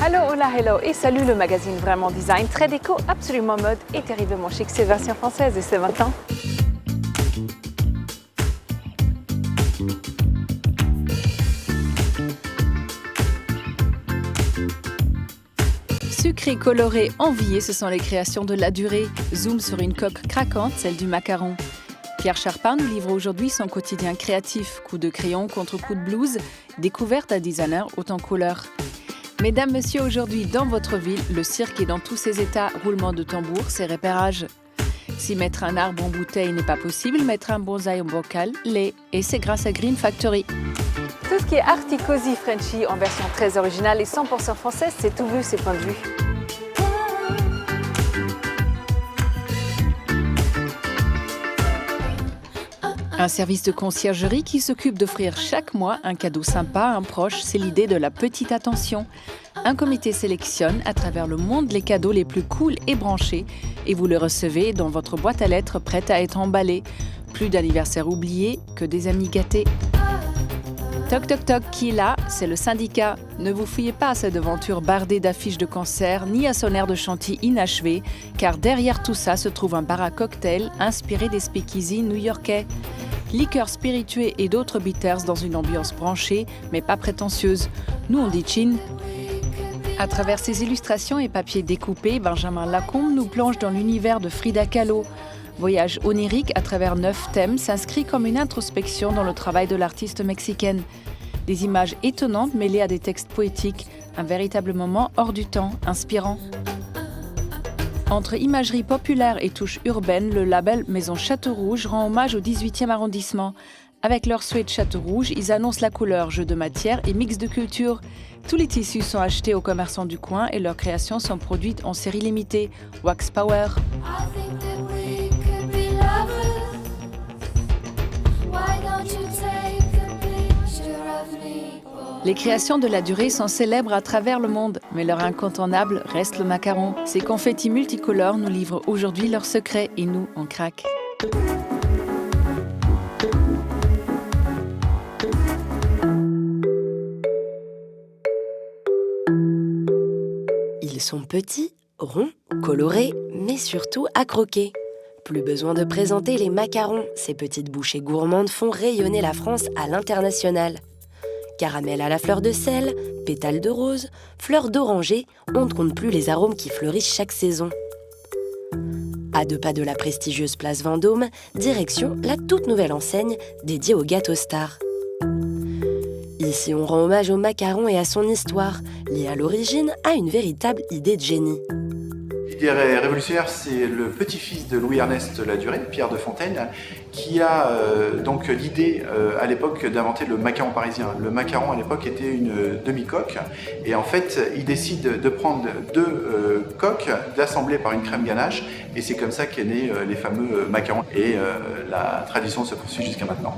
Hello, hola, hello et salut le magazine Vraiment Design, très déco, absolument mode et terriblement chic. C'est version française et c'est maintenant. Sucré, coloré, envié, ce sont les créations de la durée. Zoom sur une coque craquante, celle du macaron. Pierre Charpin nous livre aujourd'hui son quotidien créatif. Coup de crayon contre coup de blouse, découverte à designer haute en couleurs. Mesdames, messieurs, aujourd'hui dans votre ville, le cirque est dans tous ses états. Roulement de tambour, ses repérages. Si mettre un arbre en bouteille n'est pas possible, mettre un bonsaï en bocal l'est. Et c'est grâce à Green Factory. Tout ce qui est arty, cozy, Frenchy en version très originale et 100% française, c'est tout vu, c'est point de vue. Un service de conciergerie qui s'occupe d'offrir chaque mois un cadeau sympa à un proche, c'est l'idée de la petite attention. Un comité sélectionne à travers le monde les cadeaux les plus cool et branchés et vous les recevez dans votre boîte à lettres prête à être emballée. Plus d'anniversaires oubliés que des amis gâtés. Toc toc toc, qui est là? C'est le syndicat. Ne vous fiez pas à cette aventure bardée d'affiches de concert ni à son air de chantilly inachevé, car derrière tout ça se trouve un bar à cocktail inspiré des speakeasy new-yorkais. Liqueurs spirituées et d'autres bitters dans une ambiance branchée, mais pas prétentieuse. Nous on dit chin. À travers ses illustrations et papiers découpés, Benjamin Lacombe nous plonge dans l'univers de Frida Kahlo. Voyage onirique à travers 9 thèmes s'inscrit comme une introspection dans le travail de l'artiste mexicaine. Des images étonnantes mêlées à des textes poétiques, un véritable moment hors du temps, inspirant. Entre imagerie populaire et touche urbaine, le label Maison Château-Rouge rend hommage au 18e arrondissement. Avec leur suite Château-Rouge, ils annoncent la couleur, jeu de matière et mix de culture. Tous les tissus sont achetés aux commerçants du coin et leurs créations sont produites en série limitée. Wax Power. Les créations de la durée sont célèbres à travers le monde, mais leur incontournable reste le macaron. Ces confettis multicolores nous livrent aujourd'hui leurs secrets et nous, on craque. Ils sont petits, ronds, colorés, mais surtout à croquer. Plus besoin de présenter les macarons, ces petites bouchées gourmandes font rayonner la France à l'international. Caramel à la fleur de sel, pétales de rose, fleurs d'oranger, on ne compte plus les arômes qui fleurissent chaque saison. À 2 pas de la prestigieuse place Vendôme, direction la toute nouvelle enseigne dédiée aux gâteaux stars. Ici, on rend hommage au macaron et à son histoire, liée à l'origine à une véritable idée de génie. L'idée révolutionnaire, c'est le petit-fils de Louis-Ernest Ladurée, Pierre de Fontaine, qui a donc l'idée à l'époque d'inventer le macaron parisien. Le macaron à l'époque était une demi-coque et en fait il décide de prendre 2 coques, d'assembler par une crème ganache et c'est comme ça qu'est né les fameux macarons et la tradition se poursuit jusqu'à maintenant.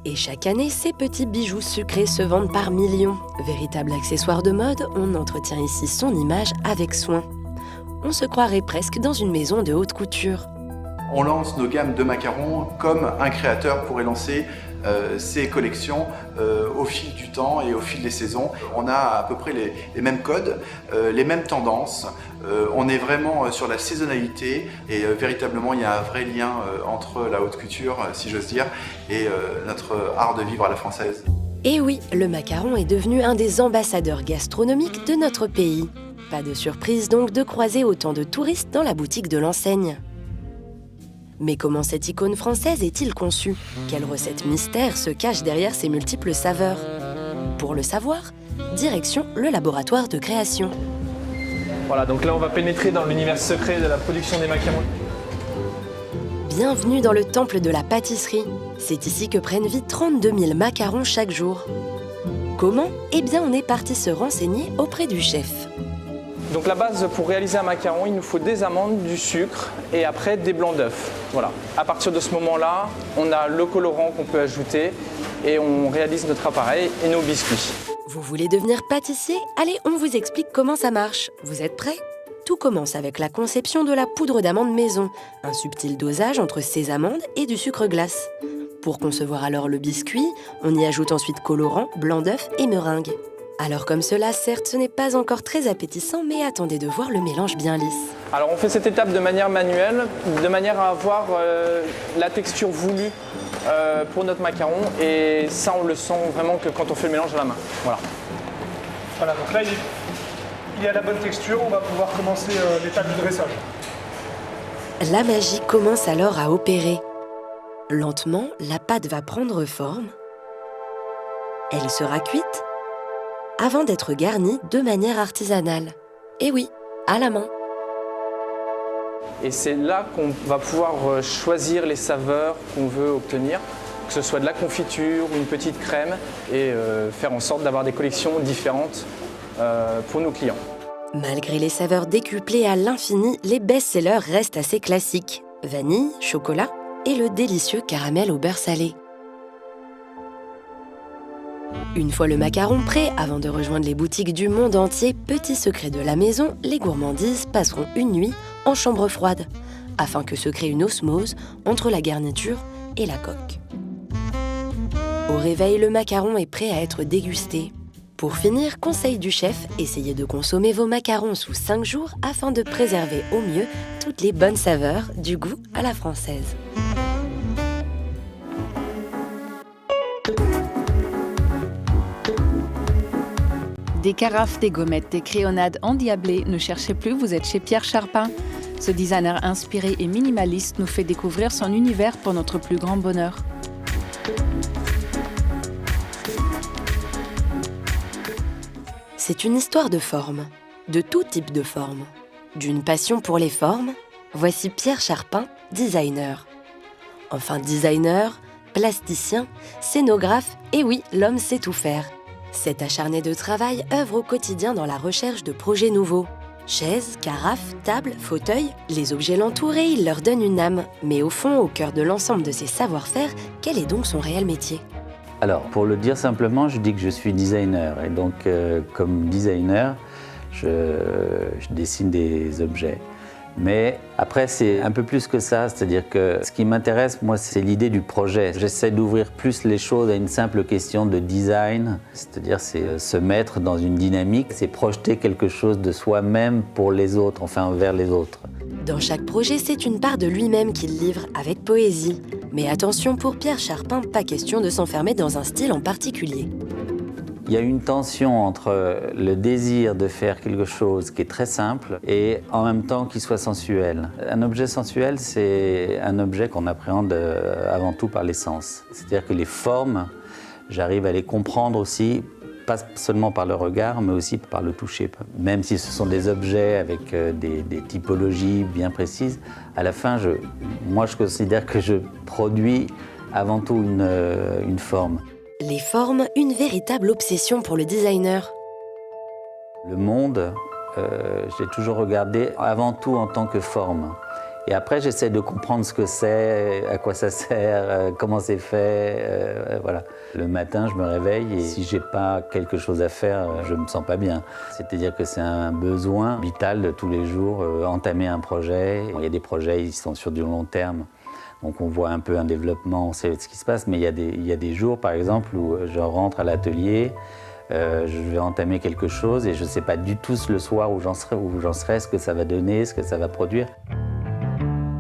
Et chaque année, ces petits bijoux sucrés se vendent par millions. Véritable accessoire de mode, on entretient ici son image avec soin. On se croirait presque dans une maison de haute couture. On lance nos gammes de macarons comme un créateur pourrait lancer ses collections au fil du temps et au fil des saisons. On a à peu près les mêmes codes, les mêmes tendances. On est vraiment sur la saisonnalité et véritablement il y a un vrai lien entre la haute couture, si j'ose dire, et notre art de vivre à la française. Et oui, le macaron est devenu un des ambassadeurs gastronomiques de notre pays. Pas de surprise donc de croiser autant de touristes dans la boutique de l'enseigne. Mais comment cette icône française est-il conçue? Quelle recette mystère se cache derrière ses multiples saveurs? Pour le savoir, direction le laboratoire de création. Voilà, donc là on va pénétrer dans l'univers secret de la production des macarons. Bienvenue dans le temple de la pâtisserie. C'est ici que prennent vie 32 000 macarons chaque jour. Comment? Eh bien on est parti se renseigner auprès du chef. Donc la base pour réaliser un macaron, il nous faut des amandes, du sucre et après des blancs d'œufs. Voilà. À partir de ce moment-là, on a le colorant qu'on peut ajouter et on réalise notre appareil et nos biscuits. Vous voulez devenir pâtissier? Allez, on vous explique comment ça marche. Vous êtes prêts? Tout commence avec la conception de la poudre d'amande maison, un subtil dosage entre ces amandes et du sucre glace. Pour concevoir alors le biscuit, on y ajoute ensuite colorant, blanc d'œuf et meringue. Alors comme cela, certes, ce n'est pas encore très appétissant, mais attendez de voir le mélange bien lisse. Alors on fait cette étape de manière manuelle, de manière à avoir la texture voulue pour notre macaron. Et ça, on le sent vraiment que quand on fait le mélange à la main. Voilà. Voilà, donc là, il est à la bonne texture. On va pouvoir commencer l'étape du dressage. La magie commence alors à opérer. Lentement, la pâte va prendre forme. Elle sera cuite avant d'être garnie de manière artisanale. Et oui, à la main. Et c'est là qu'on va pouvoir choisir les saveurs qu'on veut obtenir, que ce soit de la confiture ou une petite crème, et faire en sorte d'avoir des collections différentes pour nos clients. Malgré les saveurs décuplées à l'infini, les best-sellers restent assez classiques. Vanille, chocolat et le délicieux caramel au beurre salé. Une fois le macaron prêt, avant de rejoindre les boutiques du monde entier, petit secret de la maison, les gourmandises passeront une nuit en chambre froide, afin que se crée une osmose entre la garniture et la coque. Au réveil, le macaron est prêt à être dégusté. Pour finir, conseil du chef, essayez de consommer vos macarons sous 5 jours afin de préserver au mieux toutes les bonnes saveurs du goût à la française. Des carafes, des gommettes, des crayonnades endiablées, ne cherchez plus, vous êtes chez Pierre Charpin. Ce designer inspiré et minimaliste nous fait découvrir son univers pour notre plus grand bonheur. C'est une histoire de forme, de tout type de forme. D'une passion pour les formes, voici Pierre Charpin, designer. Enfin designer, plasticien, scénographe, et oui, l'homme sait tout faire. Cet acharné de travail œuvre au quotidien dans la recherche de projets nouveaux. Chaises, carafes, tables, fauteuils, les objets l'entourent et il leur donne une âme. Mais au fond, au cœur de l'ensemble de ses savoir-faire, quel est donc son réel métier ? Alors, pour le dire simplement, je dis que je suis designer. Et donc, comme designer, je dessine des objets. Mais après, c'est un peu plus que ça. C'est-à-dire que ce qui m'intéresse, moi, c'est l'idée du projet. J'essaie d'ouvrir plus les choses à une simple question de design. C'est-à-dire, c'est se mettre dans une dynamique, c'est projeter quelque chose de soi-même pour les autres, enfin, envers les autres. Dans chaque projet, c'est une part de lui-même qu'il livre avec poésie. Mais attention, pour Pierre Charpin, pas question de s'enfermer dans un style en particulier. Il y a une tension entre le désir de faire quelque chose qui est très simple et en même temps qui soit sensuel. Un objet sensuel, c'est un objet qu'on appréhende avant tout par les sens. C'est-à-dire que les formes, j'arrive à les comprendre aussi, pas seulement par le regard, mais aussi par le toucher. Même si ce sont des objets avec des typologies bien précises, à la fin, moi je considère que je produis avant tout une forme. Les formes, une véritable obsession pour le designer. Le monde, je l'ai toujours regardé avant tout en tant que forme. Et après, j'essaie de comprendre ce que c'est, à quoi ça sert, comment c'est fait, voilà. Le matin, je me réveille et si j'ai pas quelque chose à faire, je me sens pas bien. C'est-à-dire que c'est un besoin vital de tous les jours, entamer un projet. Il y a des projets, ils sont sur du long terme. Donc on voit un peu un développement, on sait ce qui se passe, mais il y a des jours, par exemple, où je rentre à l'atelier, je vais entamer quelque chose et je ne sais pas du tout le soir où j'en serai, ce que ça va donner, ce que ça va produire.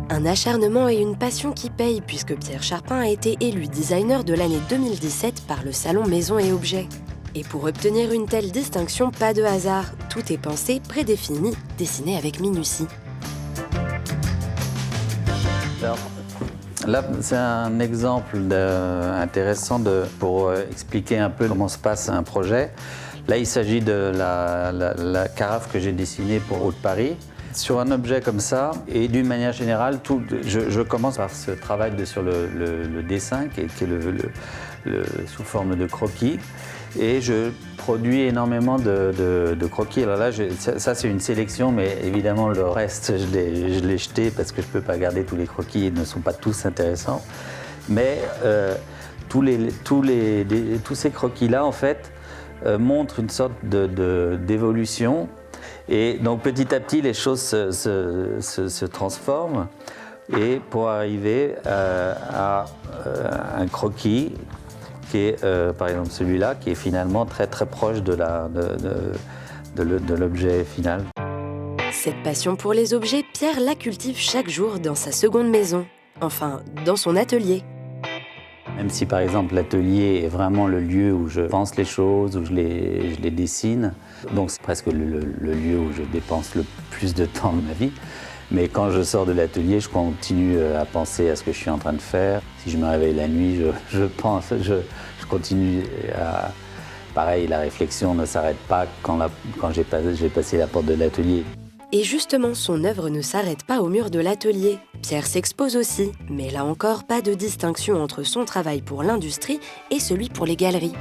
Un acharnement et une passion qui payent, puisque Pierre Charpin a été élu designer de l'année 2017 par le salon Maison et Objets. Et pour obtenir une telle distinction, pas de hasard, tout est pensé, prédéfini, dessiné avec minutie. Alors, là, c'est un exemple intéressant pour expliquer un peu comment se passe un projet. Là, il s'agit de la carafe que j'ai dessinée pour Haut-de-Paris. Sur un objet comme ça, et d'une manière générale, je commence par ce travail sur le dessin, qui est sous forme de croquis. Et je produis énormément de croquis. Alors là, ça c'est une sélection, mais évidemment le reste, je l'ai jeté parce que je ne peux pas garder tous les croquis, ils ne sont pas tous intéressants. Mais tous ces croquis-là, en fait, montrent une sorte d'évolution. Et donc petit à petit, les choses se transforment. Et pour arriver à un croquis, qui est par exemple celui-là, qui est finalement très très proche de l'objet final. Cette passion pour les objets, Pierre la cultive chaque jour dans sa seconde maison, enfin dans son atelier. Même si par exemple l'atelier est vraiment le lieu où je pense les choses, où je les dessine, donc c'est presque le lieu où je dépense le plus de temps de ma vie. Mais quand je sors de l'atelier, je continue à penser à ce que je suis en train de faire. Si je me réveille la nuit, je continue à... Pareil, la réflexion ne s'arrête pas quand j'ai passé la porte de l'atelier. Et justement, son œuvre ne s'arrête pas au mur de l'atelier. Pierre s'expose aussi, mais là encore, pas de distinction entre son travail pour l'industrie et celui pour les galeries.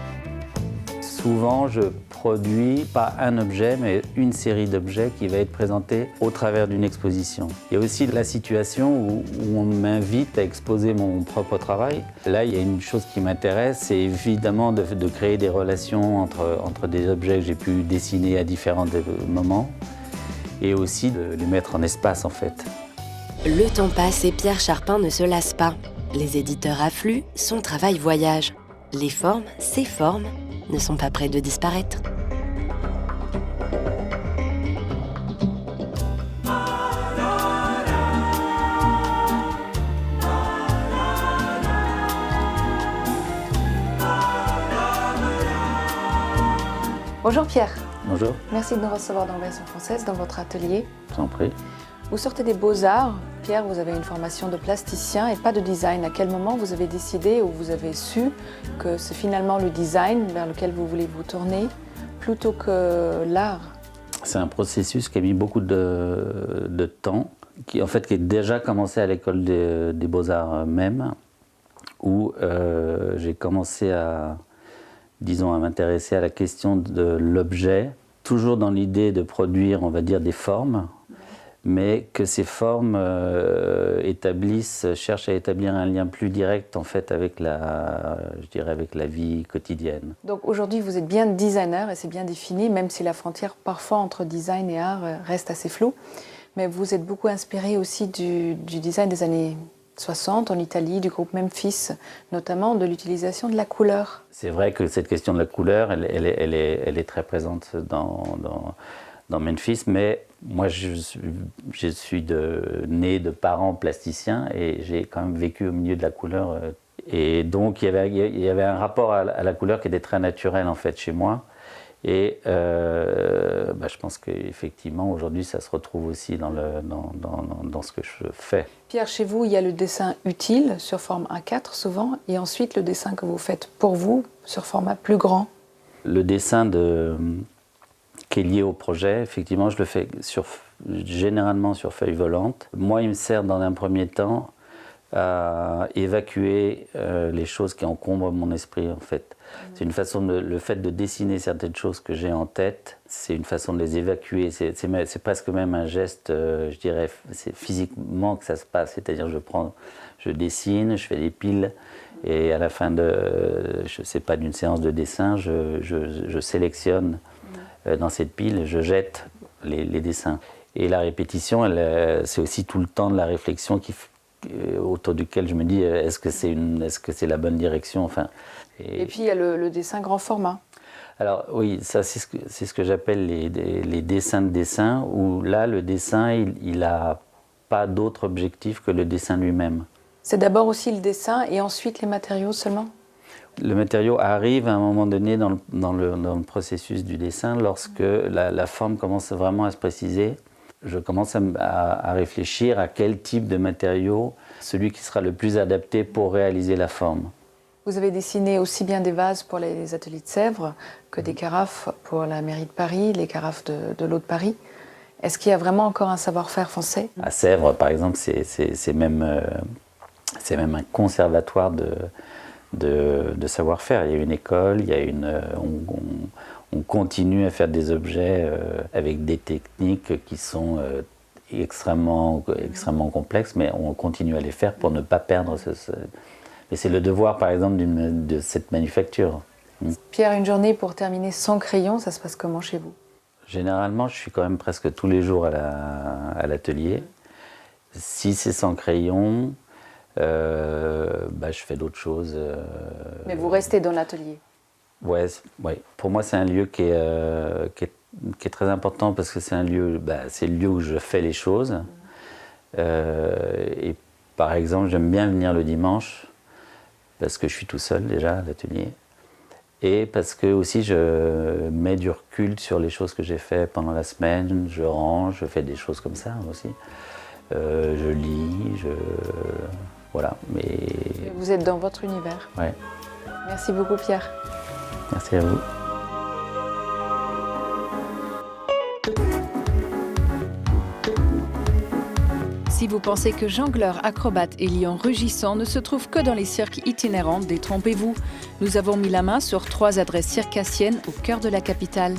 Souvent, je produis pas un objet, mais une série d'objets qui va être présenté au travers d'une exposition. Il y a aussi la situation où on m'invite à exposer mon propre travail. Là, il y a une chose qui m'intéresse, c'est évidemment de créer des relations entre des objets que j'ai pu dessiner à différents moments et aussi de les mettre en espace, en fait. Le temps passe et Pierre Charpin ne se lasse pas. Les éditeurs affluent, son travail voyage. Les formes, ses formes, ne sont pas près de disparaître. Bonjour Pierre. Bonjour, Merci de nous recevoir dans Version Française, dans votre atelier. je t'en prie. Vous sortez des Beaux-Arts. Pierre, vous avez une formation de plasticien et pas de design. À quel moment vous avez décidé ou vous avez su que c'est finalement le design vers lequel vous voulez vous tourner plutôt que l'art? C'est un processus qui a mis beaucoup de temps, qui est déjà commencé à l'école des Beaux-Arts même, où j'ai commencé à m'intéresser à la question de l'objet, toujours dans l'idée de produire, on va dire, des formes, mais que ces formes cherchent à établir un lien plus direct en fait avec la vie quotidienne. Donc aujourd'hui, vous êtes bien designer et c'est bien défini, même si la frontière parfois entre design et art reste assez floue. Mais vous êtes beaucoup inspiré aussi du design des années 60 en Italie, du groupe Memphis, notamment de l'utilisation de la couleur. C'est vrai que cette question de la couleur, elle est très présente dans Memphis, mais moi je suis né de parents plasticiens et j'ai quand même vécu au milieu de la couleur. Et donc il y avait un rapport à la couleur qui était très naturel en fait chez moi. Et je pense qu'effectivement aujourd'hui ça se retrouve aussi dans ce que je fais. Pierre, chez vous, il y a le dessin utile sur forme A4 souvent, et ensuite le dessin que vous faites pour vous sur format plus grand. Le dessin qui est lié au projet, effectivement, je le fais généralement sur feuille volante. Moi, il me sert dans un premier temps à évacuer les choses qui encombrent mon esprit, en fait. C'est une façon le fait de dessiner certaines choses que j'ai en tête, c'est une façon de les évacuer. C'est presque même un geste, je dirais, c'est physiquement que ça se passe. C'est-à-dire, je dessine, je fais des piles, et à la fin d'une séance de dessin, je sélectionne dans cette pile, je jette les dessins. Et la répétition, c'est aussi tout le temps de la réflexion autour duquel je me dis est-ce que c'est la bonne direction, enfin. Et puis il y a le dessin grand format. Alors oui, ça c'est ce que j'appelle les dessins de dessin, où là le dessin il n'a pas d'autre objectif que le dessin lui-même. C'est d'abord aussi le dessin et ensuite les matériaux seulement? Le matériau arrive à un moment donné dans le processus du dessin, lorsque la forme commence vraiment à se préciser. Je commence à réfléchir à quel type de matériau, celui qui sera le plus adapté pour réaliser la forme. Vous avez dessiné aussi bien des vases pour les ateliers de Sèvres que des carafes pour la mairie de Paris, les carafes de l'eau de Paris. Est-ce qu'il y a vraiment encore un savoir-faire français? À Sèvres, par exemple, c'est même un conservatoire de de savoir-faire. Il y a une école, on continue à faire des objets avec des techniques qui sont extrêmement complexes, mais on continue à les faire pour ne pas perdre Mais c'est le devoir, par exemple, de cette manufacture. Pierre, une journée pour terminer sans crayon, ça se passe comment chez vous? Généralement, je suis quand même presque tous les jours à l'atelier. Si c'est sans crayon, je fais d'autres choses. Mais vous restez dans l'atelier? Ouais. Pour moi, c'est un lieu qui est très important parce que c'est c'est le lieu où je fais les choses. Et par exemple, j'aime bien venir le dimanche parce que je suis tout seul déjà à l'atelier. Et parce que aussi je mets du recul sur les choses que j'ai fait pendant la semaine, je range, je fais des choses comme ça aussi. Je lis, voilà. Mais vous êtes dans votre univers. Ouais. Merci beaucoup Pierre. Merci à vous. Si vous pensez que jongleurs, acrobates et lions rugissants ne se trouvent que dans les cirques itinérants, détrompez-vous. Nous avons mis la main sur 3 adresses circassiennes au cœur de la capitale.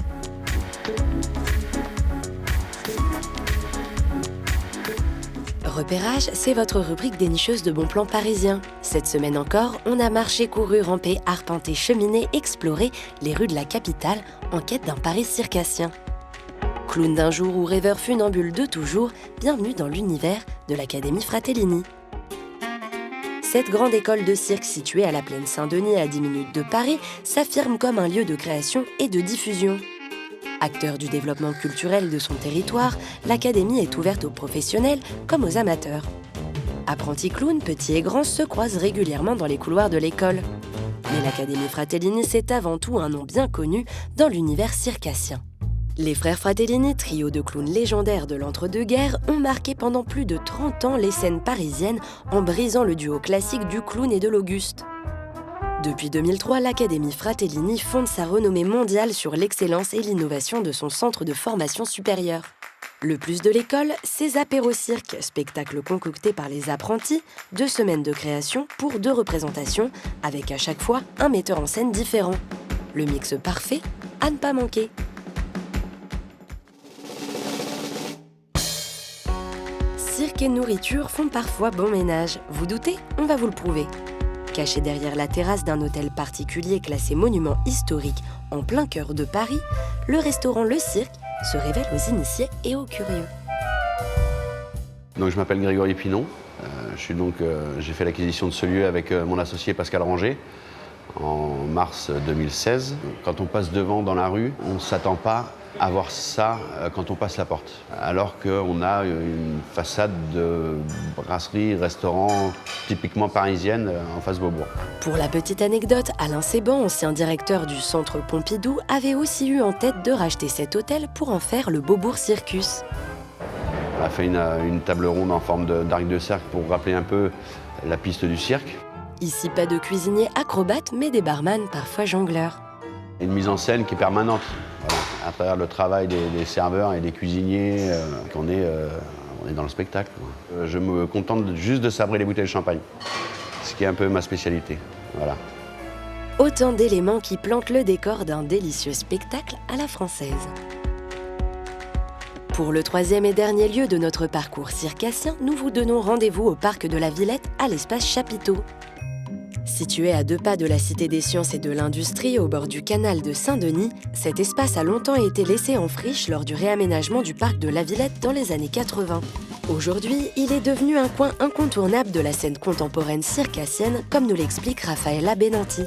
Repérage, c'est votre rubrique dénicheuse de bons plans parisiens. Cette semaine encore, on a marché, couru, rampé, arpenté, cheminé, exploré les rues de la capitale en quête d'un Paris circassien. Clown d'un jour ou rêveur funambule de toujours, bienvenue dans l'univers de l'Académie Fratellini. Cette grande école de cirque située à la plaine Saint-Denis à 10 minutes de Paris s'affirme comme un lieu de création et de diffusion. Acteur du développement culturel de son territoire, l'Académie est ouverte aux professionnels comme aux amateurs. Apprentis clowns, petits et grands, se croisent régulièrement dans les couloirs de l'école. Mais l'Académie Fratellini, c'est avant tout un nom bien connu dans l'univers circassien. Les frères Fratellini, trio de clowns légendaires de l'entre-deux-guerres, ont marqué pendant plus de 30 ans les scènes parisiennes en brisant le duo classique du clown et de l'Auguste. Depuis 2003, l'Académie Fratellini fonde sa renommée mondiale sur l'excellence et l'innovation de son centre de formation supérieure. Le plus de l'école, c'est Apéro-Cirque, spectacle concocté par les apprentis, 2 semaines de création pour 2 représentations, avec à chaque fois un metteur en scène différent. Le mix parfait à ne pas manquer. Cirque et nourriture font parfois bon ménage. Vous doutez? On va vous le prouver. Caché derrière la terrasse d'un hôtel particulier classé monument historique en plein cœur de Paris, le restaurant Le Cirque se révèle aux initiés et aux curieux. Donc, je m'appelle Grégory Pinon. J'ai fait l'acquisition de ce lieu avec mon associé Pascal Ranger en mars 2016. Quand on passe devant dans la rue, on ne s'attend pas à voir ça quand on passe la porte. Alors qu'on a une façade de brasserie, restaurant typiquement parisienne en face Beaubourg. Pour la petite anecdote, Alain Séban, ancien directeur du centre Pompidou, avait aussi eu en tête de racheter cet hôtel pour en faire le Beaubourg Circus. On a fait une table ronde en forme d'arc de cercle pour rappeler un peu la piste du cirque. Ici, pas de cuisiniers acrobates, mais des barman, parfois jongleurs. Une mise en scène qui est permanente. Voilà. À travers le travail des serveurs et des cuisiniers, on est dans le spectacle. Je me contente juste de sabrer les bouteilles de champagne, ce qui est un peu ma spécialité. Voilà. Autant d'éléments qui plantent le décor d'un délicieux spectacle à la française. Pour le 3e et dernier lieu de notre parcours circassien, nous vous donnons rendez-vous au parc de la Villette à l'espace Chapiteau. Situé à 2 pas de la Cité des Sciences et de l'Industrie, au bord du canal de Saint-Denis, cet espace a longtemps été laissé en friche lors du réaménagement du parc de la Villette dans les années 80. Aujourd'hui, il est devenu un coin incontournable de la scène contemporaine circassienne, comme nous l'explique Raffaella Benanti.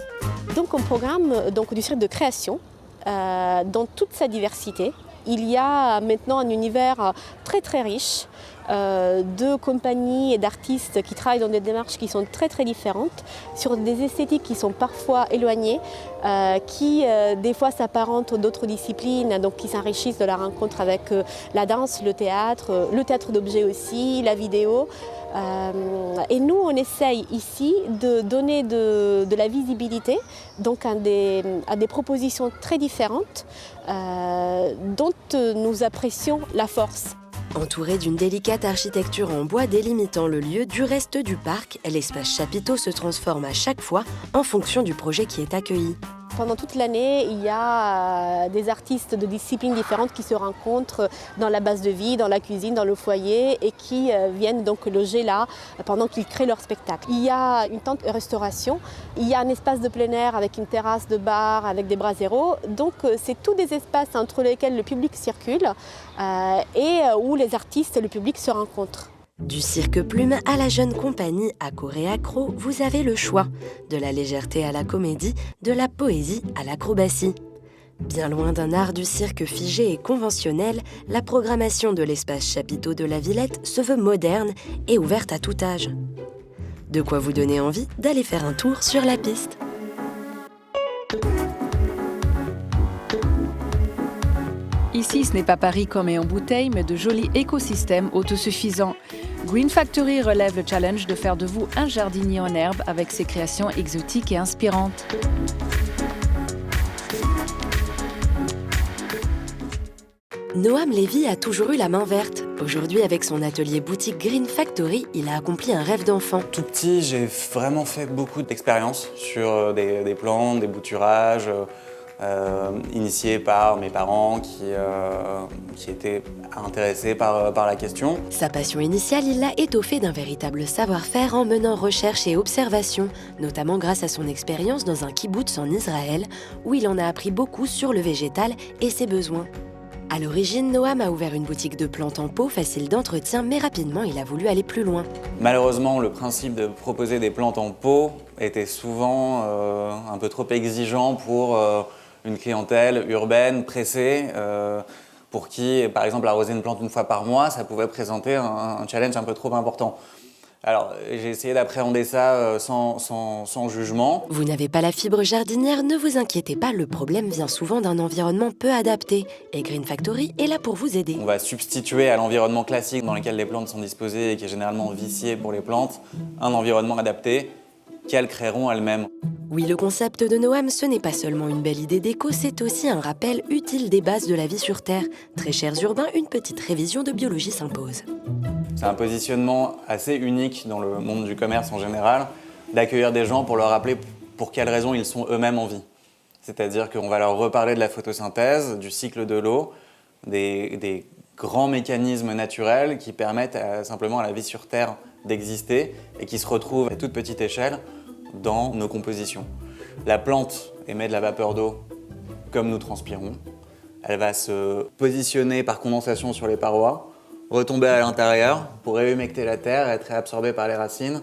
Donc on programme du cirque de création dans toute sa diversité. Il y a maintenant un univers très très riche de compagnies et d'artistes qui travaillent dans des démarches qui sont très très différentes, sur des esthétiques qui sont parfois éloignées, qui des fois s'apparentent d'autres disciplines, donc qui s'enrichissent de la rencontre avec la danse, le théâtre d'objets aussi, la vidéo. Et nous, on essaye ici de donner de la visibilité donc à des propositions très différentes dont nous apprécions la force. Entouré d'une délicate architecture en bois délimitant le lieu du reste du parc, l'espace chapiteau se transforme à chaque fois en fonction du projet qui est accueilli. Pendant toute l'année, il y a des artistes de disciplines différentes qui se rencontrent dans la base de vie, dans la cuisine, dans le foyer et qui viennent donc loger là pendant qu'ils créent leur spectacle. Il y a une tente restauration, il y a un espace de plein air avec une terrasse de bar, avec des braseros. Donc c'est tous des espaces entre lesquels le public circule et où les artistes et le public se rencontrent. Du cirque plume à la jeune compagnie Accor et Accro, vous avez le choix. De la légèreté à la comédie, de la poésie à l'acrobatie. Bien loin d'un art du cirque figé et conventionnel, la programmation de l'espace chapiteau de la Villette se veut moderne et ouverte à tout âge. De quoi vous donner envie d'aller faire un tour sur la piste. Ici, ce n'est pas Paris comme est en bouteille, mais de jolis écosystèmes autosuffisants. Green Factory relève le challenge de faire de vous un jardinier en herbe avec ses créations exotiques et inspirantes. Noam Lévy a toujours eu la main verte. Aujourd'hui, avec son atelier boutique Green Factory, il a accompli un rêve d'enfant. Tout petit, j'ai vraiment fait beaucoup d'expériences sur des plantes, des bouturages, initiés par mes parents qui étaient intéressés par la question. Sa passion initiale, il l'a étoffée d'un véritable savoir-faire en menant recherche et observation, notamment grâce à son expérience dans un kibboutz en Israël, où il en a appris beaucoup sur le végétal et ses besoins. À l'origine, Noam a ouvert une boutique de plantes en pot facile d'entretien, mais rapidement, il a voulu aller plus loin. Malheureusement, le principe de proposer des plantes en pot était souvent un peu trop exigeant pour une clientèle urbaine, pressée, pour qui, par exemple, arroser une plante une fois par mois, ça pouvait présenter un challenge un peu trop important. Alors, j'ai essayé d'appréhender ça sans jugement. Vous n'avez pas la fibre jardinière, ne vous inquiétez pas, le problème vient souvent d'un environnement peu adapté. Et Green Factory est là pour vous aider. On va substituer à l'environnement classique dans lequel les plantes sont disposées et qui est généralement vicié pour les plantes, un environnement adapté qu'elles créeront elles-mêmes. Oui, le concept de Noam, ce n'est pas seulement une belle idée d'éco, c'est aussi un rappel utile des bases de la vie sur Terre. Très chers urbains, une petite révision de biologie s'impose. C'est un positionnement assez unique dans le monde du commerce en général, d'accueillir des gens pour leur rappeler pour quelles raisons ils sont eux-mêmes en vie. C'est-à-dire qu'on va leur reparler de la photosynthèse, du cycle de l'eau, des grands mécanismes naturels qui permettent simplement à la vie sur Terre d'exister et qui se retrouvent à toute petite échelle dans nos compositions. La plante émet de la vapeur d'eau comme nous transpirons. Elle va se positionner par condensation sur les parois, retomber à l'intérieur pour réhumecter la terre, être réabsorbée par les racines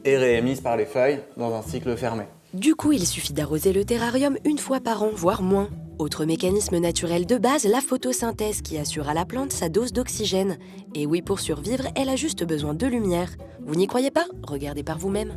et réémise par les feuilles dans un cycle fermé. Du coup, il suffit d'arroser le terrarium une fois par an, voire moins. Autre mécanisme naturel de base, la photosynthèse qui assure à la plante sa dose d'oxygène. Et oui, pour survivre, elle a juste besoin de lumière. Vous n'y croyez pas? Regardez par vous-même.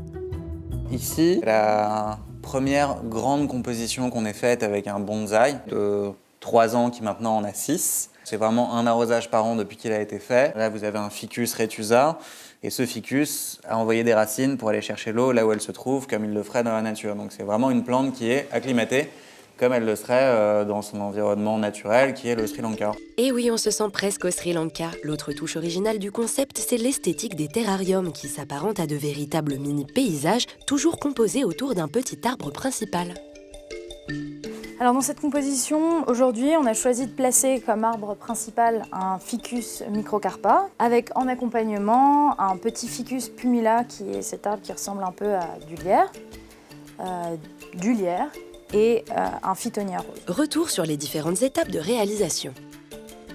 Ici, la première grande composition qu'on ait faite avec un bonsaï de 3 ans qui maintenant en a 6. C'est vraiment un arrosage par an depuis qu'il a été fait. Là, vous avez un ficus retusa, et ce ficus a envoyé des racines pour aller chercher l'eau là où elle se trouve, comme il le ferait dans la nature. Donc c'est vraiment une plante qui est acclimatée, comme elle le serait dans son environnement naturel, qui est le Sri Lanka. Et oui, on se sent presque au Sri Lanka. L'autre touche originale du concept, c'est l'esthétique des terrariums, qui s'apparentent à de véritables mini-paysages, toujours composés autour d'un petit arbre principal. Alors dans cette composition, aujourd'hui, on a choisi de placer comme arbre principal un Ficus microcarpa, avec en accompagnement un petit Ficus pumila, qui est cet arbre qui ressemble un peu à du lierre, et un Phytonia rose. Retour sur les différentes étapes de réalisation.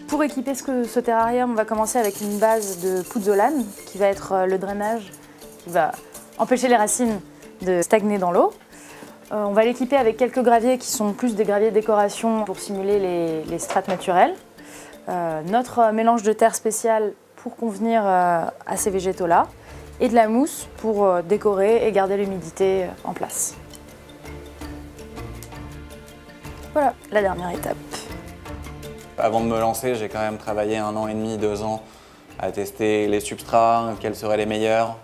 Pour équiper ce terrarium, on va commencer avec une base de pouzzolane, qui va être le drainage, qui va empêcher les racines de stagner dans l'eau. On va l'équiper avec quelques graviers qui sont plus des graviers de décoration pour simuler les strates naturelles. Notre mélange de terre spéciale pour convenir à ces végétaux-là. Et de la mousse pour décorer et garder l'humidité en place. Voilà, la dernière étape. Avant de me lancer, j'ai quand même travaillé 1 an et demi, 2 ans à tester les substrats, quels seraient les meilleurs,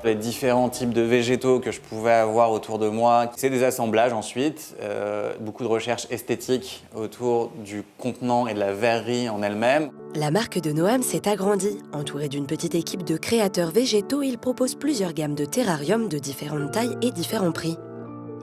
les différents types de végétaux que je pouvais avoir autour de moi. C'est des assemblages ensuite, beaucoup de recherches esthétiques autour du contenant et de la verrerie en elle-même. La marque de Noam s'est agrandie. Entouré d'une petite équipe de créateurs végétaux, il propose plusieurs gammes de terrariums de différentes tailles et différents prix.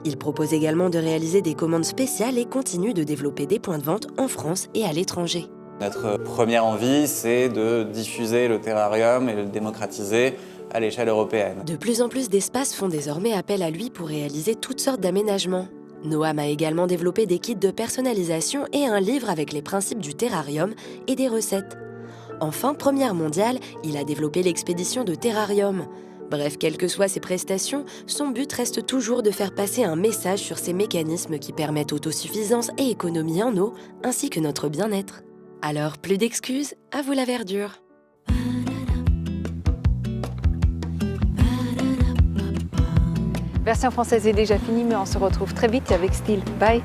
Il propose également de réaliser des commandes spéciales et continue de développer des points de vente en France et à l'étranger. Notre première envie, c'est de diffuser le terrarium et le démocratiser à l'échelle européenne. De plus en plus d'espaces font désormais appel à lui pour réaliser toutes sortes d'aménagements. Noam a également développé des kits de personnalisation et un livre avec les principes du terrarium et des recettes. Enfin, première mondiale, il a développé l'expédition de terrarium. Bref, quelles que soient ses prestations, son but reste toujours de faire passer un message sur ces mécanismes qui permettent autosuffisance et économie en eau, ainsi que notre bien-être. Alors, plus d'excuses, à vous la verdure. Version française est déjà finie, mais on se retrouve très vite avec Style. Bye!